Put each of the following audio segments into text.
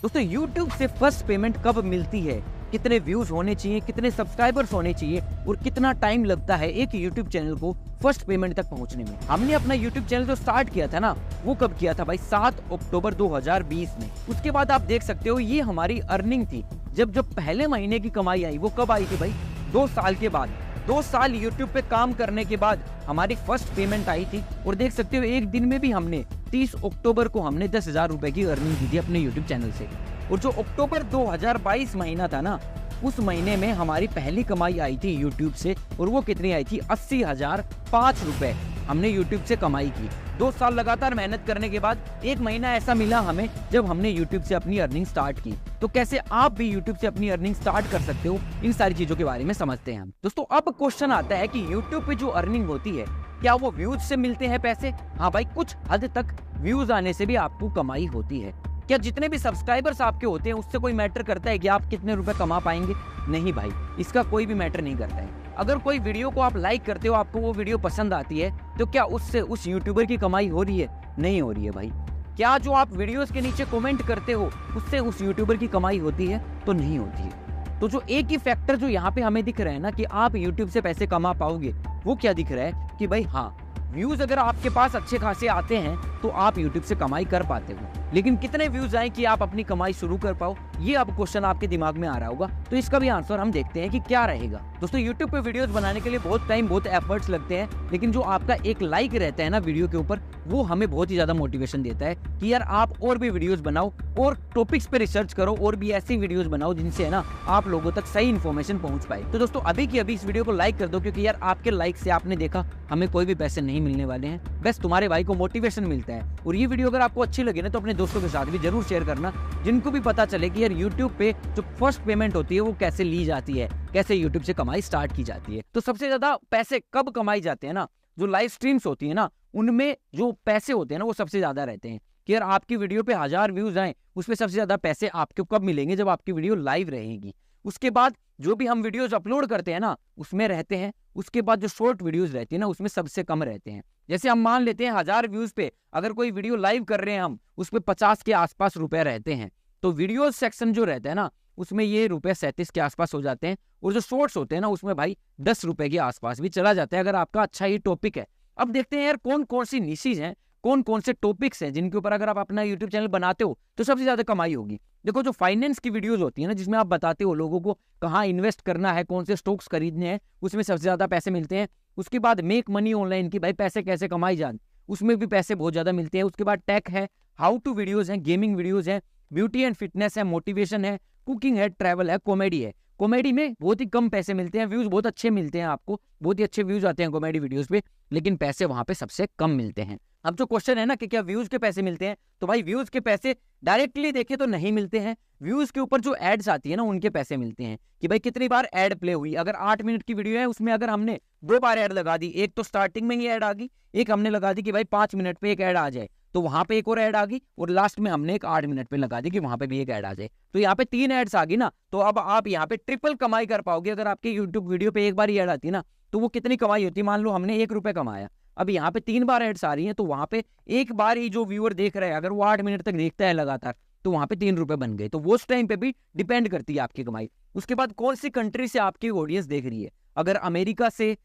दोस्तों YouTube से first payment कब मिलती है, कितने व्यूज होने चाहिए, कितने सब्सक्राइबर्स होने चाहिए और कितना टाइम लगता है एक YouTube चैनल को फर्स्ट पेमेंट तक पहुंचने में। हमने अपना YouTube चैनल जो स्टार्ट किया था ना, वो कब किया था भाई? 7 अक्टूबर 2020 में। उसके बाद आप देख सकते हो ये हमारी अर्निंग थी। जब पहले महीने की कमाई आई, वो कब आई थी भाई? 2 साल के बाद। 2 साल YouTube पे काम करने के बाद हमारी फर्स्ट पेमेंट आई थी। और देख सकते हो एक दिन में भी हमने 30 अक्टूबर को हमने 10,000 रुपए की अर्निंग की थी अपने YouTube चैनल से। और जो अक्टूबर 2022 महीना था ना, उस महीने में हमारी पहली कमाई आई थी YouTube से। और वो कितनी आई थी? 80,005 रुपए हमने YouTube से कमाई की। 2 साल लगातार मेहनत करने के बाद एक महीना ऐसा मिला हमें जब हमने YouTube से अपनी अर्निंग स्टार्ट की। तो कैसे आप भी YouTube से अपनी अर्निंग स्टार्ट कर सकते हो, इन सारी चीजों के बारे में समझते हैं हम। दोस्तों अब क्वेश्चन आता है कि YouTube पे जो अर्निंग होती है, क्या वो व्यूज से मिलते हैं पैसे? हाँ भाई, कुछ हद तक व्यूज आने से भी आपको कमाई होती है। क्या जितने भी सब्सक्राइबर्स आपके होते हैं उससे कोई मैटर करता है कि आप कितने रुपए कमा पाएंगे? नहीं भाई, इसका कोई भी मैटर नहीं करता है। अगर कोई वीडियो को आप लाइक करते हो, आपको वो वीडियो पसंद आती है, तो क्या उससे उस यूट्यूबर की कमाई हो रही है? नहीं हो रही है भाई। क्या जो आप वीडियोस के नीचे कमेंट करते हो उससे उस यूट्यूबर की कमाई होती है? तो नहीं होती है। तो जो एक ही फैक्टर जो यहाँ पे हमें दिख रहा है ना कि आप यूट्यूब से पैसे कमा पाओगे, वो क्या दिख रहा है कि भाई हाँ, व्यूज अगर आपके पास अच्छे खासे आते हैं तो आप YouTube से कमाई कर पाते हो। लेकिन कितने व्यूज आए कि आप अपनी कमाई शुरू कर पाओ, ये अब क्वेश्चन आपके दिमाग में आ रहा होगा। तो इसका भी आंसर हम देखते हैं कि क्या रहेगा। दोस्तों YouTube पे वीडियोस बनाने के लिए बहुत टाइम, बहुत एफर्ट्स लगते हैं, लेकिन जो आपका एक लाइक रहता है ना वीडियो के ऊपर, वो हमें बहुत ही ज्यादा मोटिवेशन देता है कि यार आप और भी वीडियोस बनाओ और टॉपिक्स पे रिसर्च करो और भी ऐसी वीडियोस बनाओ जिनसे है ना आप लोगों तक सही इन्फॉर्मेशन पहुंच पाए। तो दोस्तों अभी की अभी इस वीडियो को लाइक कर दो, क्योंकि यार आपके लाइक से आपने देखा हमें कोई भी पैसे नहीं मिलने वाले हैं, बस तुम्हारे भाई को मोटिवेशन मिलता है। और ये वीडियो अगर आपको अच्छी लगे ना, तो अपने दोस्तों के साथ भी जरूर शेयर करना, जिनको भी पता चले कि यार YouTube पे जो फर्स्ट पेमेंट होती है वो कैसे ली जाती है, कैसे YouTube से कमाई स्टार्ट की जाती है। तो सबसे ज्यादा पैसे कब कमाई जाते हैं ना, जो लाइव स्ट्रीम्स होती है ना, उनमें जो पैसे होते हैं ना वो सबसे ज्यादा रहते हैं। कि यार आपकी वीडियो पे 1000 व्यूज आए, उसमें सबसे ज्यादा पैसे आपको कब मिलेंगे? जब आपकी वीडियो लाइव रहेगी। उसके बाद जो भी हम वीडियोस अपलोड करते हैं ना, उसमें रहते हैं। उसके बाद जो शॉर्ट वीडियोस रहती है ना, उसमें सबसे कम रहते हैं। जैसे हम मान लेते हैं 1000 व्यूज पे अगर कोई वीडियो लाइव कर रहे हैं हम, उस पे 50 के आसपास रुपए रहते हैं। तो वीडियो सेक्शन जो रहता है ना, उसमें ये रुपए 37 के आसपास हो जाते हैं। और जो शॉर्ट्स होते हैं ना, उसमें भाई 10 रुपए के आसपास भी चला जाता है, अगर आपका अच्छा ही टॉपिक है। अब देखते हैं यार कौन कौन सी निशेज हैं, कौन कौन से टॉपिक्स हैं जिनके ऊपर अगर आप अपना यूट्यूब चैनल बनाते हो तो सबसे ज्यादा कमाई होगी। देखो, जो फाइनेंस की वीडियोस होती है ना, जिसमें आप बताते हो लोगों को कहाँ इन्वेस्ट करना है, कौन से स्टॉक्स खरीदने हैं, उसमें सबसे ज्यादा पैसे मिलते हैं। उसके बाद मेक मनी ऑनलाइन की भाई पैसे कैसे कमाई जाए, उसमें भी पैसे बहुत ज्यादा मिलते हैं। उसके बाद टेक है, हाउ टू वीडियोज है, गेमिंग वीडियोज है, ब्यूटी एंड फिटनेस है, मोटिवेशन है, कुकिंग है, ट्रैवल है, कॉमेडी है। कॉमेडी में बहुत ही कम पैसे मिलते हैं, व्यूज बहुत अच्छे मिलते हैं, आपको बहुत ही अच्छे व्यूज आते हैं कॉमेडी वीडियोस पे, लेकिन पैसे वहां पे सबसे कम मिलते हैं। अब जो क्वेश्चन है ना कि क्या व्यूज के पैसे मिलते हैं, तो भाई व्यूज के पैसे डायरेक्टली देखे तो नहीं मिलते हैं। व्यूज के ऊपर जो एड्स आती है ना, उनके पैसे मिलते हैं कि भाई कितनी बार एड प्ले हुई। अगर 8 मिनट की वीडियो है, उसमें अगर हमने 2 बार एड लगा दी, एक तो स्टार्टिंग में ही एड आ गई, एक हमने लगा दी कि भाई 5 मिनट पे एक एड आ जाए, तो वहां पे एक और ऐड आ गई, और लास्ट में हमने एक 8 मिनट पे लगा दी कि वहां पे भी एक ऐड आ जाए। तो यहाँ पे 3 एड्स आ गई ना, तो अब आप यहाँ पे ट्रिपल कमाई कर पाओगे। अगर आपके यूट्यूब वीडियो पे एक बार ही ऐड आती है ना, तो वो कितनी कमाई होती है? मान लो हमने 1 रुपए कमाया, अब यहाँ पे 3 बार एड्स आ रही है, तो वहां पे एक बार ही जो व्यूअर देख रहा है, अगर वो 8 मिनट तक देखता है लगातार, तो वहां पे 3 रुपए बन गए। तो वो उस टाइम पे भी डिपेंड करती है आपकी कमाई। उसके बाद कौन सी कंट्री से आपकी ऑडियंस देख रही है। अगर अमेरिका से,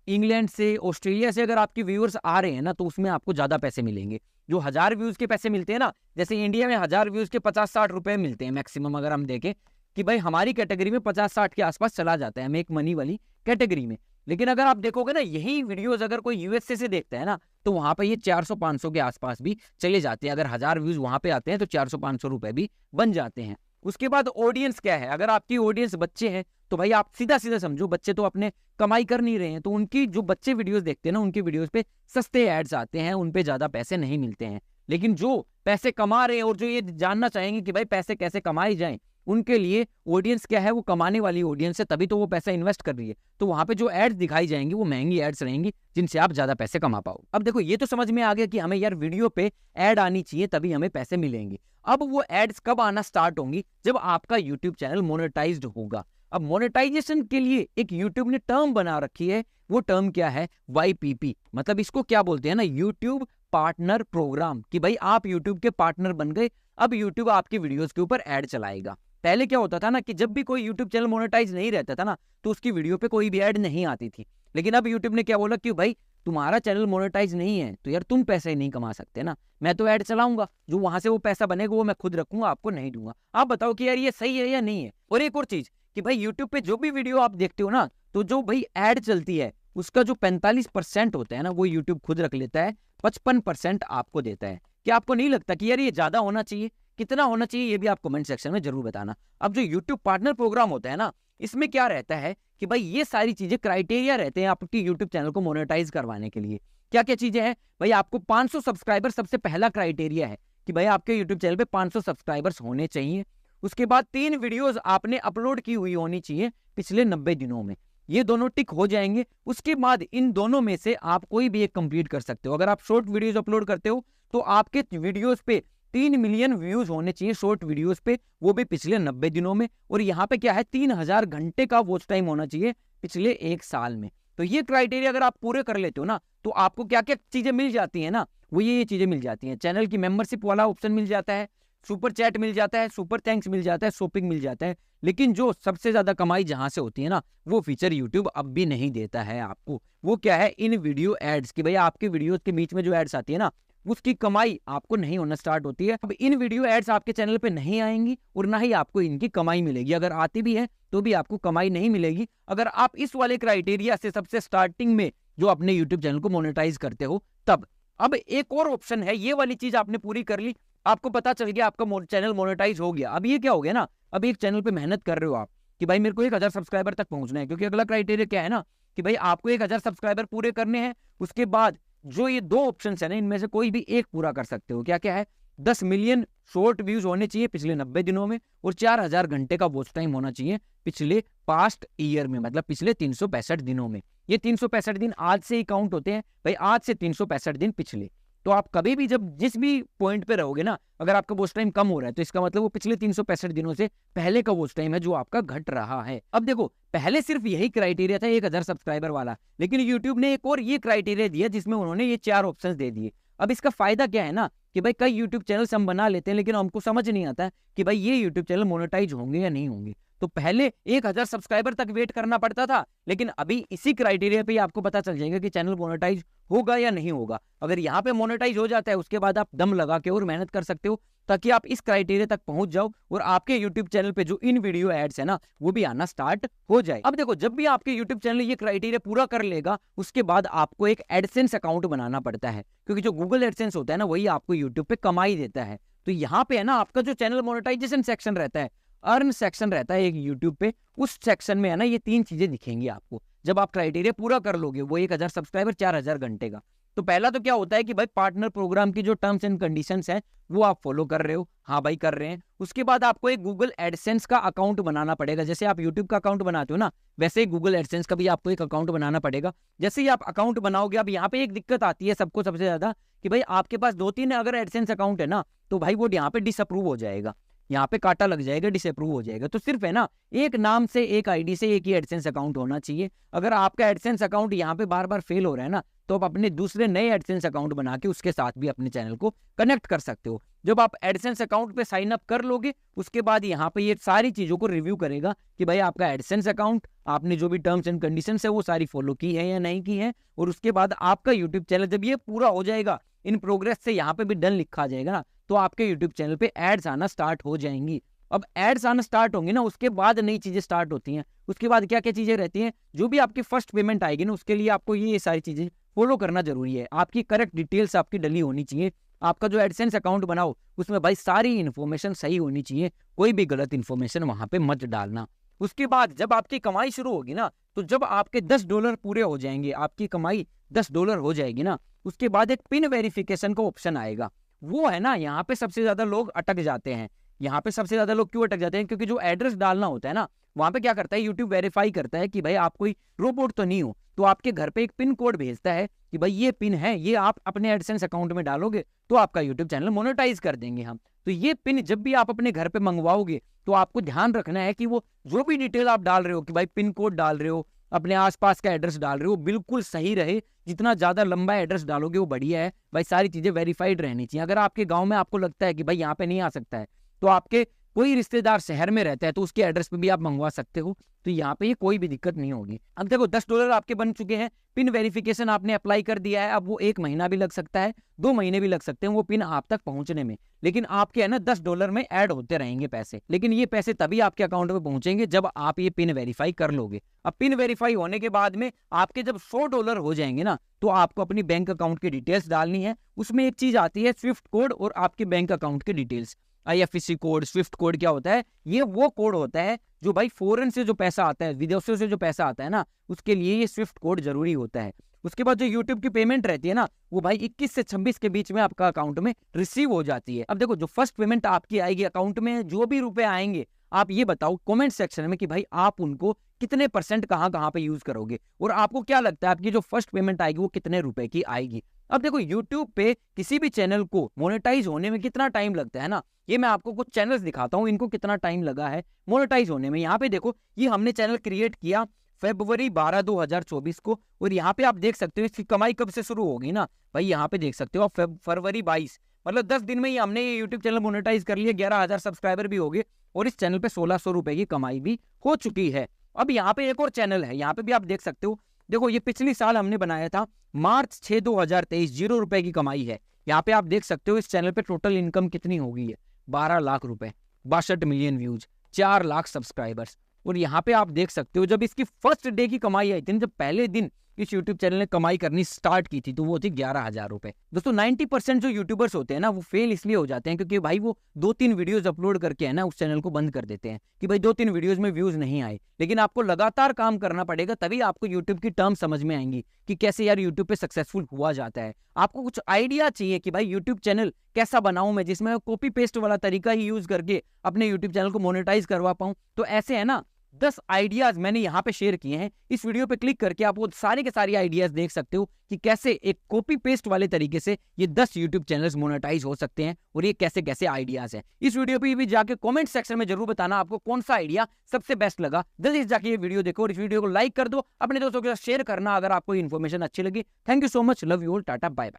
इंग्लैंड से, ऑस्ट्रेलिया से अगर आपके व्यूअर्स आ रहे हैं ना, तो उसमें आपको ज्यादा पैसे मिलेंगे। जो 1000 व्यूज के पैसे मिलते हैं ना, जैसे इंडिया में 1000 व्यूज के 50-60 रुपए मिलते हैं मैक्सिमम। अगर हम देखें कि भाई हमारी कैटेगरी में 50-60 के आसपास चला जाता है, मेक मनी वाली कैटेगरी में। लेकिन अगर आप देखोगे ना, यही वीडियोस अगर कोई यूएसए से देखता है ना, तो वहां पे ये 400-500 के आसपास भी चले जाते हैं। अगर 1000 व्यूज वहां पे आते हैं तो 400-500 रुपए भी बन जाते हैं। उसके बाद ऑडियंस क्या है, अगर आपकी ऑडियंस बच्चे हैं, तो भाई आप सीधा सीधा समझो, बच्चे तो अपने कमाई कर नहीं रहे हैं, तो उनकी जो बच्चे वीडियोस देखते हैं ना, उनकी वीडियोस पे सस्ते एड्स आते हैं, उन पे ज्यादा पैसे नहीं मिलते हैं। लेकिन जो पैसे कमा रहे हैं और जो ये जानना चाहेंगे कि भाई पैसे कैसे कमाए जाएं, उनके लिए ऑडियंस क्या है, वो कमाने वाली ऑडियंस है, तभी तो वो पैसा इन्वेस्ट कर रही है। तो वहां पे जो एड्स दिखाई जाएंगी वो महंगी एड्स रहेंगी, जिनसे आप ज्यादा पैसे कमा पाओ। अब देखो, ये तो समझ में आ गया कि हमें यार वीडियो पे एड आनी चाहिए, तभी हमें पैसे मिलेंगे। अब वो एड्स कब आना स्टार्ट होंगी? जब आपका यूट्यूब चैनल मोनेटाइज्ड होगा। अब मोनेटाइजेशन के लिए एक यूट्यूब ने टर्म बना रखी है, वो टर्म क्या है? YPP। मतलब इसको क्या बोलते हैं ना, यूट्यूब पार्टनर प्रोग्राम, कि भाई आप यूट्यूब के पार्टनर बन गए। अब यूट्यूब आपकी वीडियोस के ऊपर ऐड चलाएगा। पहले क्या होता था ना कि जब भी कोई यूट्यूब चैनल मोनेटाइज नहीं रहता था ना, तो उसकी वीडियो पे कोई भी ऐड नहीं आती थी। लेकिन अब यूट्यूब ने क्या बोला कि भाई तुम्हारा चैनल मोनेटाइज नहीं है तो यार तुम पैसे नहीं कमा सकते ना, मैं तो ऐड चलाऊंगा, जो वहां से वो पैसा बनेगा वो मैं खुद रखूंगा, आपको नहीं दूंगा। आप बताओ कि यार ये सही है या नहीं है। और एक और चीज कि भाई यूट्यूब पे जो भी वीडियो आप देखते हो ना, तो जो भाई ऐड चलती है उसका जो 45% होता है ना, वो यूट्यूब खुद रख लेता है, 55% आपको देता है। क्या आपको नहीं लगता कि यार ये ज्यादा होना चाहिए? कितना होना चाहिए ये भी आप कमेंट सेक्शन में जरूर बताना। अब जो यूट्यूब पार्टनर प्रोग्राम होता है ना, इसमें क्या रहता है कि भाई ये सारी चीजें क्राइटेरिया रहते हैं आपकी यूट्यूब चैनल को मोनेटाइज करवाने के लिए। क्या क्या चीजें हैं भाई? आपको 500 सब्सक्राइबर सबसे पहला क्राइटेरिया है कि भाई आपके यूट्यूब चैनल पे 500 सब्सक्राइबर्स होने चाहिए। उसके बाद 3 वीडियोस आपने अपलोड की हुई होनी चाहिए पिछले 90 दिनों में। ये दोनों टिक हो जाएंगे। उसके बाद इन दोनों में से आप कोई भी एक कंप्लीट कर सकते हो। अगर आप शॉर्ट वीडियोस अपलोड करते हो तो आपके वीडियोस पे 3 मिलियन व्यूज होने चाहिए शॉर्ट वीडियोस पे, वो भी पिछले 90 दिनों में। और यहाँ पे क्या है, 3000 घंटे का वॉच टाइम होना चाहिए पिछले 1 साल में। तो ये क्राइटेरिया अगर आप पूरे कर लेते हो ना, तो आपको क्या क्या चीजें मिल जाती है ना, वो ये चीजें मिल जाती हैं। चैनल की मेंबरशिप वाला ऑप्शन मिल जाता है, सुपर चैट मिल जाता है, सुपर थैंक्स मिल जाता है, शॉपिंग मिल जाता है। लेकिन जो सबसे ज्यादा कमाई जहां से होती है ना, वो फीचर यूट्यूब अब भी नहीं देता है आपको। वो क्या है, इन वीडियो एड्स की। भाई आपके वीडियोस के बीच में जो एड्स आती है ना, उसकी कमाई आपको नहीं होना स्टार्ट होती है। अब इन वीडियो एड्स आपके चैनल पे नहीं आएंगी और ना ही आपको इनकी कमाई मिलेगी। अगर आती भी है तो भी आपको कमाई नहीं मिलेगी अगर आप इस वाले क्राइटेरिया से सबसे स्टार्टिंग में जो अपने यूट्यूब चैनल को मोनेटाइज करते हो तब। अब एक और ऑप्शन है, ये वाली चीज आपने पूरी कर ली, आपको पता चल गया आपका चैनल मोनेटाइज हो गया। अब ये क्या हो गया ना, अब एक चैनल पे मेहनत कर रहे हो आप कि भाई मेरे को 1000 सब्सक्राइबर तक पहुंचना है, क्योंकि अगला क्राइटेरिया क्या है ना कि भाई आपको 1000 सब्सक्राइबर पूरे करने हैं। उसके बाद जो ये 2 ऑप्शन है ना, इनमें से कोई भी एक पूरा कर सकते हो। क्या क्या है, 10 मिलियन शॉर्ट व्यूज होने चाहिए पिछले 90 दिनों में और 4000 घंटे का वॉच टाइम होना चाहिए पिछले पास्ट ईयर में, मतलब पिछले 365 दिनों में। ये 365 दिन आज से ही काउंट होते हैं भाई, आज से 365 दिन पिछले। तो आप कभी भी जब जिस भी पॉइंट पे रहोगे ना, अगर आपका वॉच टाइम कम हो रहा है तो इसका मतलब वो पिछले 365 दिनों से पहले का वॉच टाइम है जो आपका घट रहा है। अब देखो, पहले सिर्फ यही क्राइटेरिया था 1000 सब्सक्राइबर वाला, लेकिन यूट्यूब ने एक और ये क्राइटेरिया दिया जिसमें उन्होंने ये 4 ऑप्शंस दे दिए। अब इसका फायदा क्या है ना कि भाई कई यूट्यूब चैनल्स हम बना लेते हैं लेकिन हमको समझ नहीं आता है कि भाई ये यूट्यूब चैनल मोनेटाइज होंगे या नहीं होंगे। तो पहले 1000 सब्सक्राइबर तक वेट करना पड़ता था, लेकिन अभी इसी क्राइटेरिया पे आपको पता चल जाएगा कि चैनल मोनेटाइज होगा या नहीं होगा। अगर यहाँ पे मोनेटाइज हो जाता है उसके बाद आप दम लगा के और मेहनत कर सकते हो ताकि आप इस क्राइटेरिया तक पहुंच जाओ और आपके यूट्यूब चैनल पे जो इन वीडियो एड्स है ना, वो भी आना स्टार्ट हो जाए। अब देखो, जब भी आपके यूट्यूब चैनल ये क्राइटेरिया पूरा कर लेगा उसके बाद आपको एक एडसेंस अकाउंट बनाना पड़ता है, क्योंकि जो गूगल एडसेंस होता है ना, वही आपको यूट्यूब पे कमाई देता है। तो यहाँ पे है ना, आपका जो चैनल मोनेटाइजेशन सेक्शन रहता है, अर्न सेक्शन रहता है एक यूट्यूब पे, उस सेक्शन में है ना ये 3 चीजें दिखेंगी आपको जब आप क्राइटेरिया पूरा कर लोगे। वो 1000 सब्सक्राइबर, 4000 घंटे का। तो पहला तो क्या होता है कि भाई पार्टनर प्रोग्राम की जो टर्म्स एंड कंडीशंस हैं वो आप फॉलो कर रहे हो, हाँ भाई कर रहे हैं। उसके बाद आपको एक गूगल एडसेंस का अकाउंट बनाना पड़ेगा। जैसे आप यूट्यूब का अकाउंट बनाते हो ना, वैसे ही गूगल एडसेंस का भी आपको एक अकाउंट बनाना पड़ेगा। जैसे ही आप अकाउंट बनाओगे, अब यहाँ पे एक दिक्कत आती है सबको सबसे ज्यादा कि भाई आपके पास 2-3 अगर एडसेंस अकाउंट है ना, तो भाई वो यहाँ पे डिसअप्रूव हो जाएगा, यहाँ पे काटा लग जाएगा, डिसअप्रूव हो जाएगा। तो सिर्फ है ना एक नाम से, एक आईडी से एक ही एडसेंस अकाउंट होना चाहिए। अगर आपका एडसेंस अकाउंट यहाँ पे बार बार फेल हो रहा है ना, तो आप अपने दूसरे नए एडसेंस अकाउंट बना के उसके साथ भी अपने चैनल को कनेक्ट कर सकते हो। जब आप एडसेंस अकाउंट पे साइन अप कर लोगे, उसके बाद यहाँ पे ये सारी चीजों को रिव्यू करेगा कि भाई आपका एडसेंस अकाउंट, आपने जो भी टर्म्स एंड कंडीशंस है वो सारी फॉलो की है या नहीं की है। और उसके बाद आपका यूट्यूब चैनल जब ये पूरा हो जाएगा, इन प्रोग्रेस से यहाँ पे भी डन लिखा जाएगा ना, तो आपके यूट्यूब चैनल पे एड्स आना स्टार्ट हो जाएंगी। अब एड्स आना स्टार्ट होंगे ना, उसके बाद नई चीजें स्टार्ट होती हैं। उसके बाद क्या क्या चीजें रहती हैं, जो भी आपकी फर्स्ट पेमेंट आएगी ना, उसके लिए आपको ये सारी चीजें फॉलो करना जरूरी है। आपकी करेक्ट डिटेल्स आपकी डली होनी चाहिए। आपका जो एडसेंस अकाउंट बनाओ उसमें भाई सारी इन्फॉर्मेशन सही होनी चाहिए, कोई भी गलत इन्फॉर्मेशन वहां पे मत डालना। उसके बाद जब आपकी कमाई शुरू होगी ना, तो जब आपके $10 पूरे हो जाएंगे, आपकी कमाई $10 हो जाएगी ना, उसके बाद एक पिन वेरिफिकेशन का ऑप्शन आएगा। वो है ना, यहाँ पे सबसे ज्यादा लोग अटक जाते हैं। यहाँ पे सबसे ज्यादा लोग क्यों अटक जाते हैं, क्योंकि जो एड्रेस डालना होता है ना, वहां पे क्या करता है, यूट्यूब वेरीफाई करता है कि भाई आप कोई रोबोट तो नहीं हो, तो आपके घर पे एक पिन कोड भेजता है कि भाई ये पिन है, ये आप अपने एडसेंस अकाउंट में डालोगे तो आपका यूट्यूब चैनल मोनेटाइज कर देंगे हम। तो ये पिन जब भी आप अपने घर पे मंगवाओगे तो आपको ध्यान रखना है कि वो जो भी डिटेल आप डाल रहे हो, कि भाई पिन कोड डाल रहे हो अपने आसपास का एड्रेस डाल रहे हो बिल्कुल सही रहे, जितना ज्यादा लंबा एड्रेस डालोगे वो बढ़िया है भाई। सारी चीजें वेरीफाइड रहनी चाहिए। अगर आपके गांव में आपको लगता है कि भाई यहाँ पे नहीं आ सकता है, तो आपके कोई रिश्तेदार शहर में रहता है तो उसके एड्रेस पे भी आप मंगवा सकते हो, तो यहाँ पे ये कोई भी दिक्कत नहीं होगी। अब देखो $10 आपके बन चुके हैं, पिन वेरिफिकेशन आपने अप्लाई कर दिया है। अब वो 1 महीना भी लग सकता है, 2 महीने भी लग सकते हैं वो पिन आप तक पहुंचने में, लेकिन आपके है ना $10 में ऐड होते रहेंगे पैसे। लेकिन ये पैसे तभी आपके अकाउंट में पहुंचेंगे जब आप ये पिन वेरीफाई कर लोगे। अब पिन वेरीफाई होने के बाद में आपके जब $100 हो जाएंगे ना, तो आपको अपनी बैंक अकाउंट की डिटेल्स डालनी है। उसमें एक चीज आती है स्विफ्ट कोड और आपके बैंक अकाउंट की details. IFSC code, Swift code क्या होता है? ये वो कोड होता है जो भाई फॉरेन से जो पैसा आता है, विदेशों से जो पैसा आता है ना, उसके लिए ये स्विफ्ट कोड जरूरी होता है। उसके बाद जो यूट्यूब की पेमेंट रहती है ना, वो भाई 21 से 26 के बीच में आपका अकाउंट में रिसीव हो जाती है। अब देखो जो फर्स्ट पेमेंट आपकी आएगी अकाउंट में, जो भी रुपए आएंगे, आप ये बताओ कमेंट सेक्शन में कि भाई आप उनको कितने % कहाँ पे यूज करोगे, और आपको क्या लगता है आपकी जो फर्स्ट पेमेंट आएगी वो कितने रुपए की आएगी। अब देखो यूट्यूब पे किसी भी चैनल को मोनेटाइज होने में कितना टाइम लगता है ना, ये मैं आपको कुछ चैनल्स दिखाता हूँ इनको कितना टाइम लगा है मोनेटाइज होने में। यहाँ पे देखो, ये हमने चैनल क्रिएट किया February 12, 2024 को, और यहाँ पे आप देख सकते हो इसकी कमाई कब से शुरू होगी ना भाई। यहाँ पे देख सकते हो आप फरवरी 22, मतलब 10 दिन में ही हमने ये यूट्यूब चैनल मोनेटाइज कर लिया, 11,000 सब्सक्राइबर भी हो गए, और इस चैनल पे 1600 रुपए की कमाई भी हो चुकी है। अब यहाँ पे एक और चैनल है, यहाँ पे भी आप देख सकते हो। देखो ये पिछले साल हमने बनाया था, मार्च 6, 2023, 0 रुपए की कमाई है। यहाँ पे आप देख सकते हो इस चैनल पे टोटल इनकम कितनी हो गई है, 12 लाख रुपए, 62 मिलियन व्यूज, 4 लाख सब्सक्राइबर्स। और यहाँ पे आप देख सकते हो जब इसकी फर्स्ट डे की कमाई आई थी, जब पहले दिन इस यूट्यूब चैनल ने कमाई करनी स्टार्ट की थी, तो वो थी 11,000 रुपए। दोस्तों 90% जो यूट्यूबर्स होते हैं ना, वो फेल इसलिए हो जाते हैं क्योंकि भाई वो 2-3 वीडियोस अपलोड करके है ना उस चैनल को बंद कर देते हैं कि भाई 2-3 वीडियोस में व्यूज नहीं आए। लेकिन आपको लगातार काम करना पड़ेगा, तभी आपको यूट्यूब की टर्म समझ में आएंगी कि कैसे यार यूट्यूब पे सक्सेसफुल हुआ जाता है। आपको कुछ आइडिया चाहिए कि भाई यूट्यूब चैनल कैसा बनाऊं मैं, जिसमें कॉपी पेस्ट वाला तरीका ही यूज करके अपने यूट्यूब चैनल को मोनेटाइज करवा पाऊं। तो ऐसे है ना 10 आइडियाज मैंने यहाँ पे शेयर किए हैं। इस वीडियो पे क्लिक करके आप वो सारे के सारे आइडियाज देख सकते हो कि कैसे एक कॉपी पेस्ट वाले तरीके से ये 10 यूट्यूब चैनल्स मोनेटाइज हो सकते हैं, और ये कैसे कैसे आइडियाज हैं। इस वीडियो पे भी जाके कमेंट सेक्शन में जरूर बताना आपको कौन सा आइडिया सबसे बेस्ट लगा। जल्दी से जाके ये वीडियो देखो और इस वीडियो को लाइक कर दो, अपने दोस्तों के साथ शेयर करना अगर आपको इन्फॉर्मेशन अच्छी लगी। Thank you so much, love you all, tata bye bye.